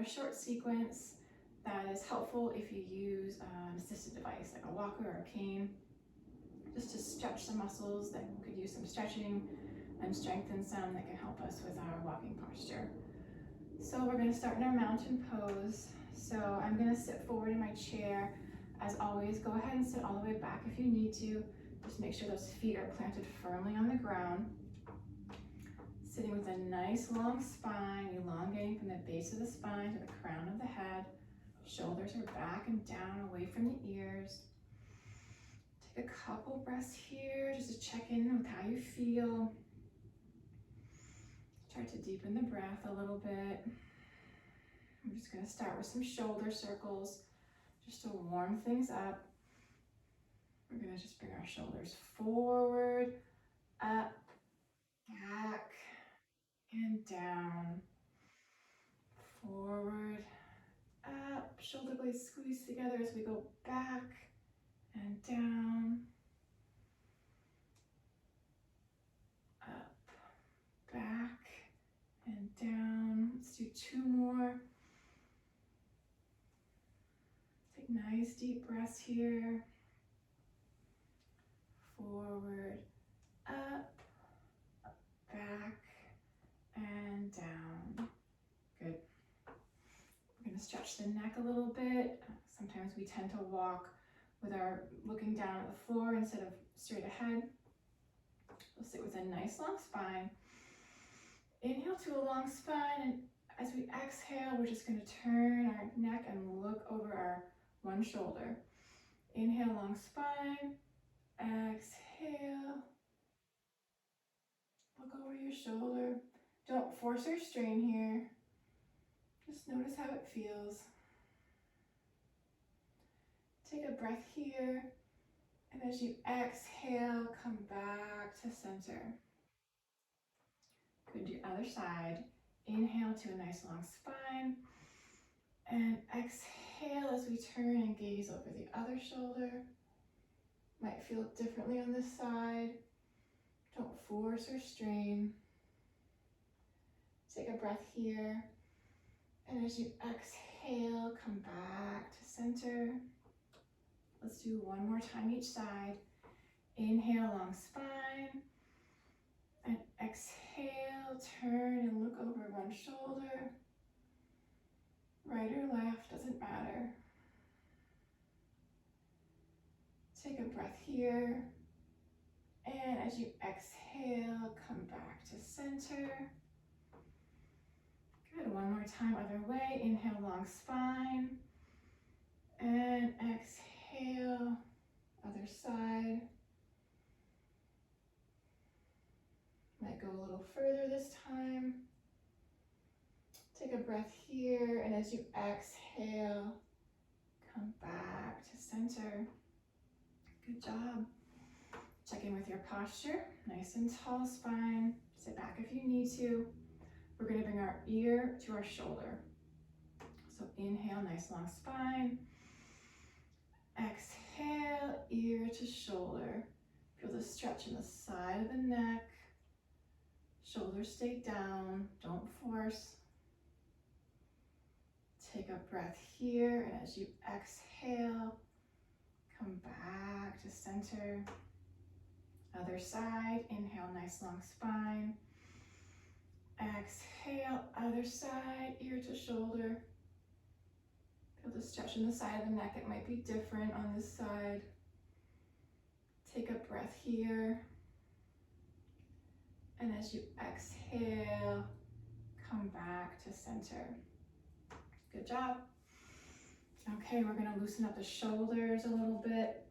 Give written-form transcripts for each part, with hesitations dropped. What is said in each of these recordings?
a short sequence that is helpful if you use an assisted device like a walker or a cane, just to stretch some muscles that could use some stretching and strengthen some that can help us with our walking posture. So we're going to start in our mountain pose. So I'm going to sit forward in my chair. As always, go ahead and sit all the way back if you need to. Just make sure those feet are planted firmly on the ground. Sitting with a nice long spine, elongating from the base of the spine to the crown of the head. Shoulders are back and down, away from the ears. Take a couple breaths here just to check in with how you feel. Try to deepen the breath a little bit. I'm just going to start with some shoulder circles just to warm things up. We're going to just bring our shoulders forward, up, back, and down. Forward, up, shoulder blades squeeze together as we go back and down. Up, back, and down. Let's do two more. Take nice deep breaths here. Forward, up, back, and down. Good. We're going to stretch the neck a little bit. Sometimes we tend to walk with our looking down at the floor instead of straight ahead. We'll sit with a nice long spine. Inhale to a long spine, and as we exhale, we're just going to turn our neck and look over our one shoulder. Inhale, long spine. Exhale. Look over your shoulder. Don't force or strain here. Just notice how it feels. Take a breath here, and as you exhale, come back to center. Good, your other side. Inhale to a nice long spine, and exhale as we turn and gaze over the other shoulder. Might feel differently on this side. Don't force or strain. Take a breath here, and as you exhale, come back to center. Let's do one more time each side. Inhale, long spine, and exhale, turn and look over one shoulder. Right or left, doesn't matter. Take a breath here, and as you exhale, come back to center. Good, one more time, other way. Inhale, long spine, and exhale, other side. Might go a little further this time. Take a breath here, and as you exhale, come back to center. Good job. Check in with your posture. Nice and tall spine. Sit back if you need to. We're going to bring our ear to our shoulder. So inhale, nice long spine. Exhale, ear to shoulder. Feel the stretch in the side of the neck. Shoulders stay down, don't force. Take a breath here, and as you exhale, come back to center. Other side, inhale, nice long spine. Exhale, other side, ear to shoulder. Feel the stretch in the side of the neck. It might be different on this side. Take a breath here. And as you exhale, come back to center. Good job. Okay, we're going to loosen up the shoulders a little bit.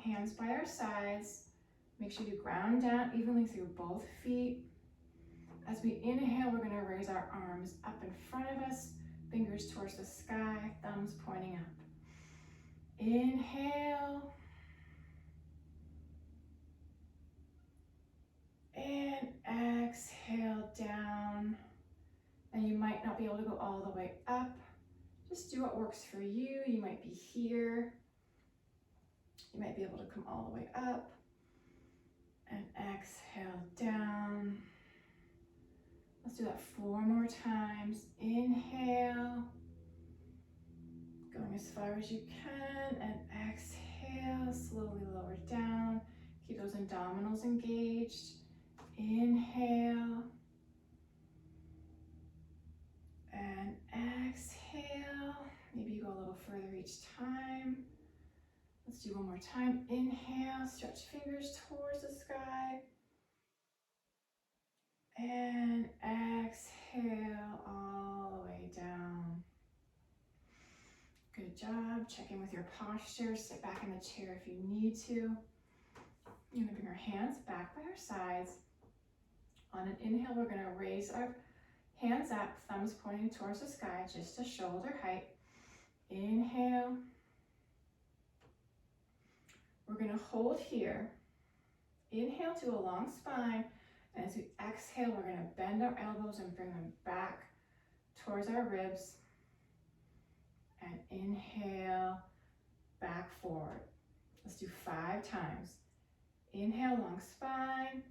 Hands by our sides. Make sure you ground down evenly through both feet. As we inhale, we're going to raise our arms up in front of us, fingers towards the sky, thumbs pointing up. Inhale. And exhale down. And you might not be able to go all the way up. Just do what works for you. You might be here. You might be able to come all the way up. And exhale down. Let's do that 4 more times. Inhale. as you can, and exhale, slowly lower down. Keep those abdominals engaged. Inhale, and exhale. Maybe you go a little further each time. Let's do one more time. Inhale, stretch fingers towards the sky. And exhale all the way down. Good job. Check in with your posture. Sit back in the chair if you need to. You're gonna bring our hands back by our sides. On an inhale, we're gonna raise our hands up, thumbs pointing towards the sky, just to shoulder height. Inhale. We're gonna hold here. Inhale to a long spine. And as we exhale, we're gonna bend our elbows and bring them back towards our ribs. And inhale, back forward. Let's do 5 times. Inhale, long spine.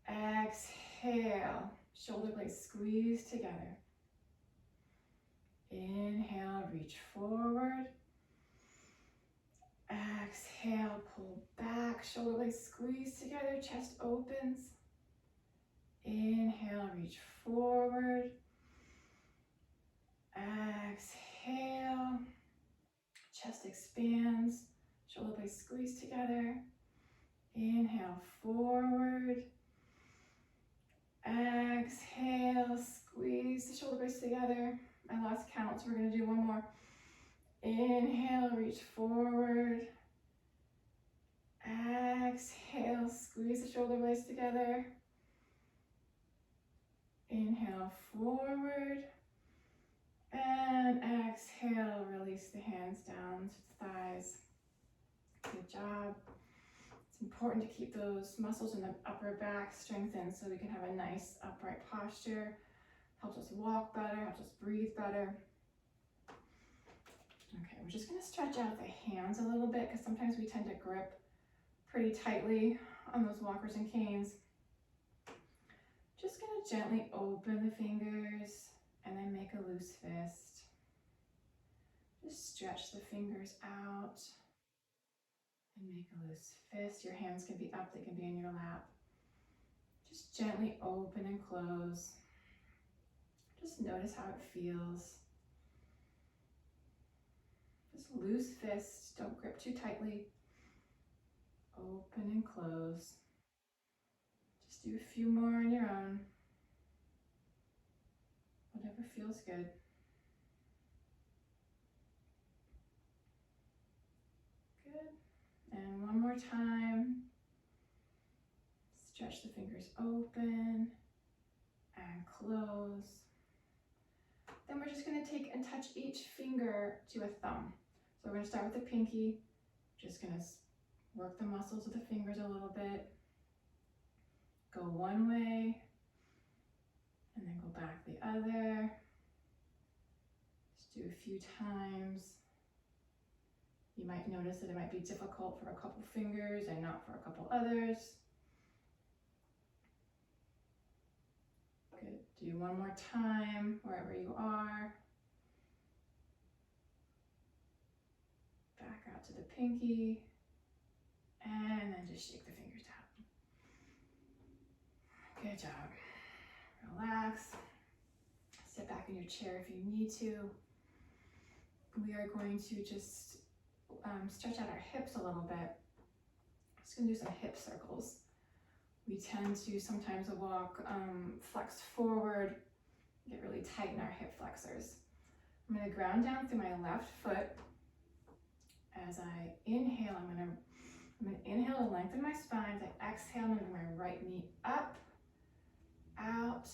Exhale, shoulder blades squeeze together. Inhale, reach forward. Exhale, pull back, shoulder blades squeeze together, chest opens. Inhale, reach forward. Exhale, chest expands, shoulder blades squeeze together. Inhale, forward. Exhale, squeeze the shoulder blades together. I lost count, so we're going to do one more. Inhale, reach forward. Exhale, squeeze the shoulder blades together. Inhale, forward. And exhale, release the hands down to the thighs. Good job. It's important to keep those muscles in the upper back strengthened so we can have a nice upright posture. Helps us walk better, helps us breathe better. Okay, we're just gonna stretch out the hands a little bit because sometimes we tend to grip pretty tightly on those walkers and canes. Just gonna gently open the fingers and then make a loose fist. Just stretch the fingers out and make a loose fist. Your hands can be up, they can be in your lap. Just gently open and close. Just notice how it feels. Just loose fist, don't grip too tightly. Open and close. Just do a few more on your own. Whatever feels good. Good. And one more time. Stretch the fingers open and close. Then we're just going to take and touch each finger to a thumb. So we're going to start with the pinky. Just going to work the muscles of the fingers a little bit. Go one way and then go back the other. Just do a few times. You might notice that it might be difficult for a couple fingers and not for a couple others. Good. Do one more time wherever you are. Back out to the pinky. And then just shake the fingers out. Good job. Relax. Sit back in your chair if you need to. We are going to just stretch out our hips a little bit. Just going to do some hip circles. We tend to sometimes walk flex forward, get really tight in our hip flexors. I'm going to ground down through my left foot. As I inhale, I'm going to inhale to lengthen my spine. As I exhale, I'm going to bring my right knee up, out,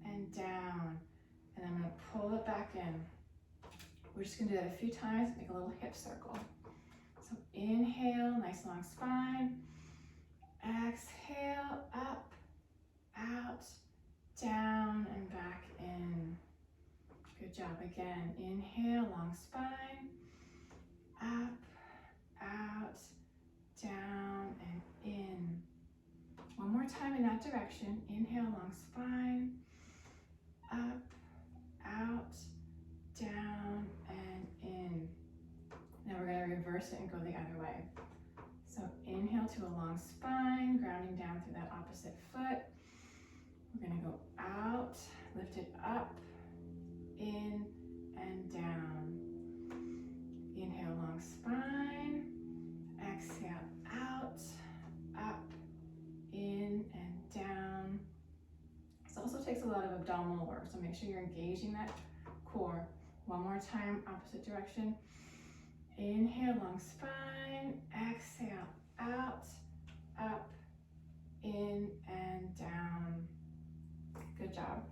and down. And I'm going to pull it back in. We're just going to do that a few times, make a little hip circle. So inhale, nice long spine. Exhale, up, out, down, and back in. Good job. Again, inhale, long spine. Up, out, down, and in. One more time in that direction. Inhale, long spine. Up, out, down, and in. reverse it and go the other way. So inhale to a long spine, grounding down through that opposite foot. We're going to go out, lift it up, in and down. Inhale, long spine. Exhale, out, up, in and down. This also takes a lot of abdominal work, so make sure you're engaging that core. One more time, opposite direction. Inhale, long spine. Exhale, out, up, in and down. Good job.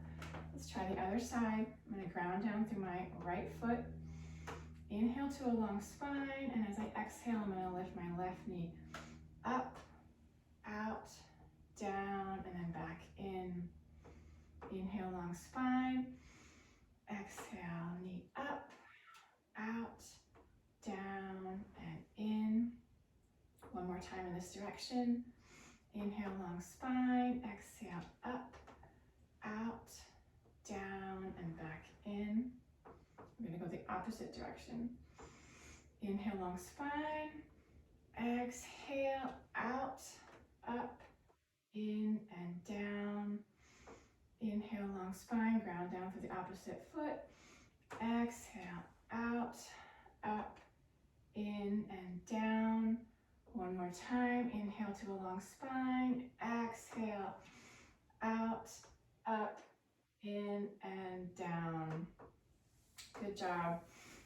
Let's try the other side. I'm going to ground down through my right foot. Inhale to a long spine, and as I exhale, I'm going to lift my left knee up, out, down, and then back in. Inhale, long spine. Exhale, knee up, out, down, and in. One more time in this direction. Inhale, long spine. Exhale, up, out, down, and back in. We're going to go the opposite direction. Inhale, long spine. Exhale, out, up, in, and down. Inhale, long spine, ground down through the opposite foot. Exhale, out, up, in, and down. One more time. Inhale to a long spine. Exhale, out, up, in, and down. Good job.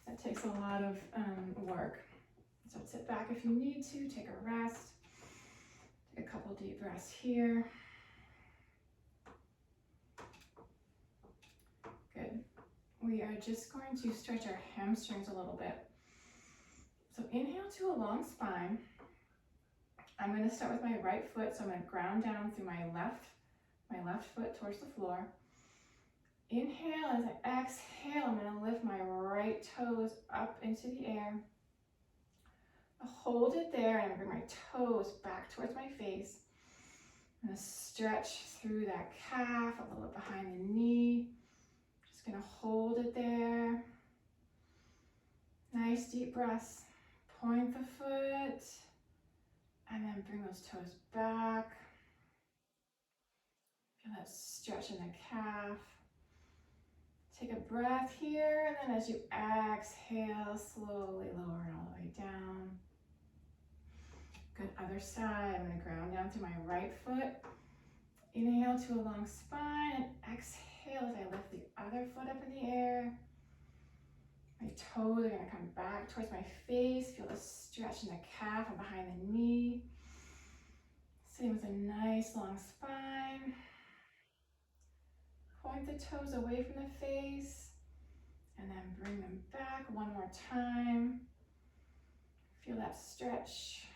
That takes a lot of work. So sit back if you need to. Take a rest. Take a couple deep breaths here. Good. We are just going to stretch our hamstrings a little bit. So inhale to a long spine. I'm going to start with my right foot, so I'm going to ground down through my left foot towards the floor. Inhale, as I exhale, I'm going to lift my right toes up into the air. Hold it there and bring my toes back towards my face. I'm going to stretch through that calf, a little bit behind the knee. Just going to hold it there. Nice deep breaths. Point the foot and then bring those toes back. Feel that stretch in the calf. Take a breath here, and then as you exhale, slowly lower it all the way down. Good, other side. I'm going to ground down to my right foot. Inhale to a long spine, and exhale as I lift the other foot up in the air. My toes are going to come back towards my face. Feel the stretch in the calf and behind the knee. Sitting with a nice long spine. Point the toes away from the face and then bring them back one more time. Feel that stretch.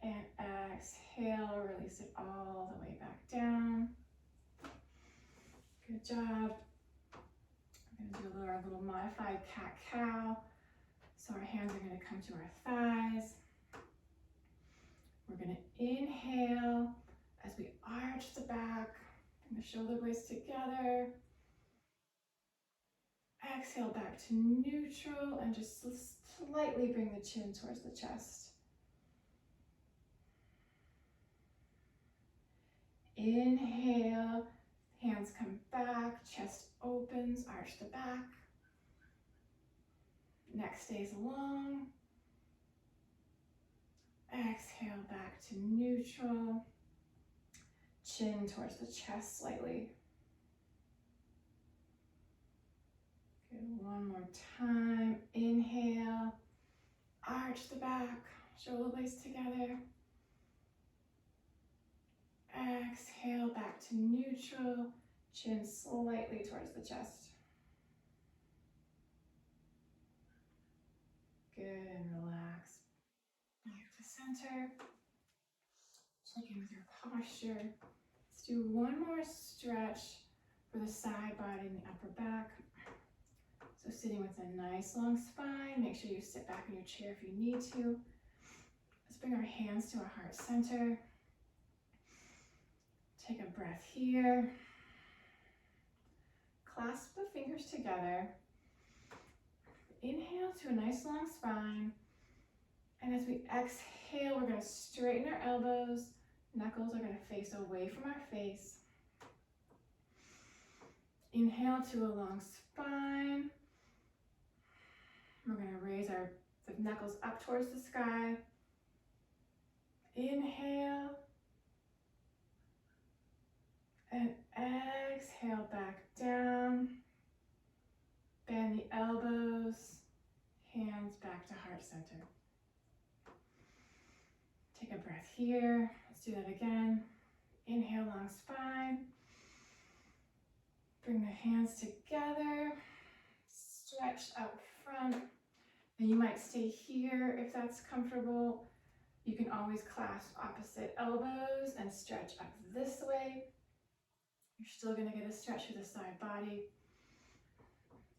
And exhale, release it all the way back down. Good job. I'm going to do a little modified cat-cow. So our hands are going to come to our thighs. We're going to inhale as we arch the back. Bring the shoulder blades together. Exhale back to neutral and just slightly bring the chin towards the chest. Inhale, hands come back, chest opens, arch the back. Neck stays long. Exhale back to neutral. Chin towards the chest slightly. Good, one more time. Inhale, arch the back, shoulder blades together. Exhale back to neutral, chin slightly towards the chest. Good, and relax. Back to center. Check in with your posture. Let's do one more stretch for the side body and the upper back. So sitting with a nice long spine. Make sure you sit back in your chair if you need to. Let's bring our hands to our heart center. Take a breath here. Clasp the fingers together. inhale to a nice long spine. And as we exhale, we're going to straighten our elbows. Knuckles are going to face away from our face. Inhale to a long spine. We're going to raise the knuckles up towards the sky. Inhale. And exhale back down. Bend the elbows. Hands back to heart center. Take a breath here. Let's do that again. Inhale, long spine. Bring the hands together. Stretch out front. And you might stay here if that's comfortable. You can always clasp opposite elbows and stretch up this way. You're still going to get a stretch through the side body.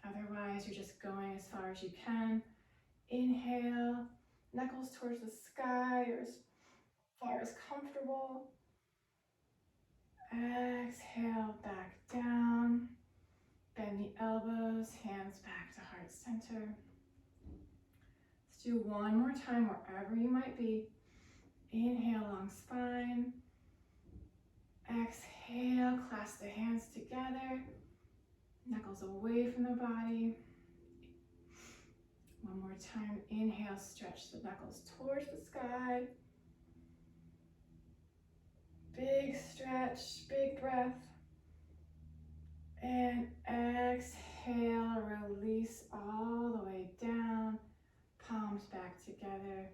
Otherwise, you're just going as far as you can. Inhale, knuckles towards the sky or as far as comfortable. Exhale, back down. Bend the elbows, hands back to heart center. Let's do one more time wherever you might be. Inhale, long spine. Exhale, clasp the hands together. Knuckles away from the body. One more time. Inhale, stretch the knuckles towards the sky. Big stretch, big breath. And exhale, release all the way down. Palms back together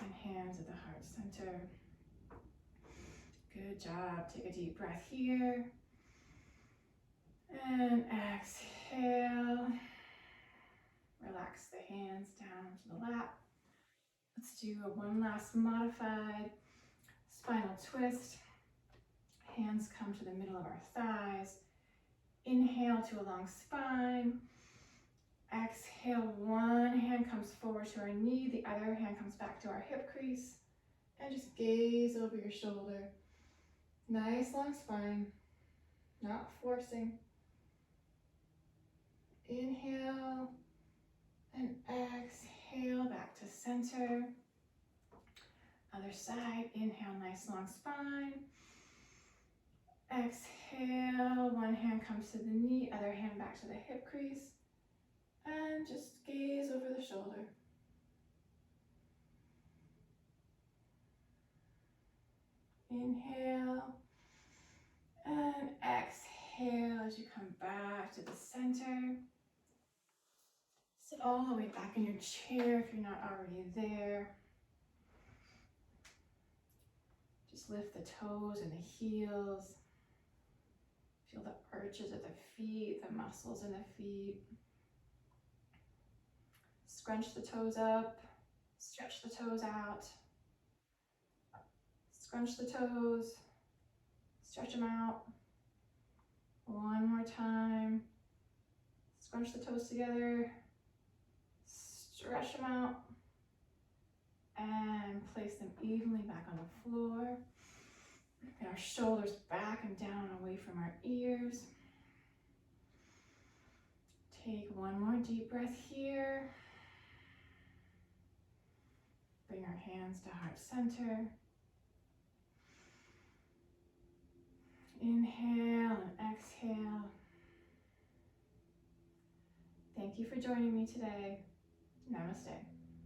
and hands at the heart center. Good job. Take a deep breath here. And exhale. Relax the hands down to the lap. Let's do one last modified spinal twist. Hands come to the middle of our thighs. Inhale to a long spine. Exhale, one hand comes forward to our knee, the other hand comes back to our hip crease. And just gaze over your shoulder. Nice long spine, not forcing. Inhale and exhale back to center. Other side, inhale, nice long spine. Exhale, one hand comes to the knee, other hand back to the hip crease. And just gaze over the shoulder. Inhale and exhale as you come back to the center. Sit all the way back in your chair if you're not already there. Just lift the toes and the heels. Feel the arches of the feet, the muscles in the feet. Scrunch the toes up, stretch the toes out. Scrunch the toes, stretch them out. One more time. Scrunch the toes together, stretch them out, and place them evenly back on the floor. Get our shoulders back and down away from our ears. Take one more deep breath here. Bring our hands to heart center. Inhale and exhale. Thank you for joining me today. Namaste.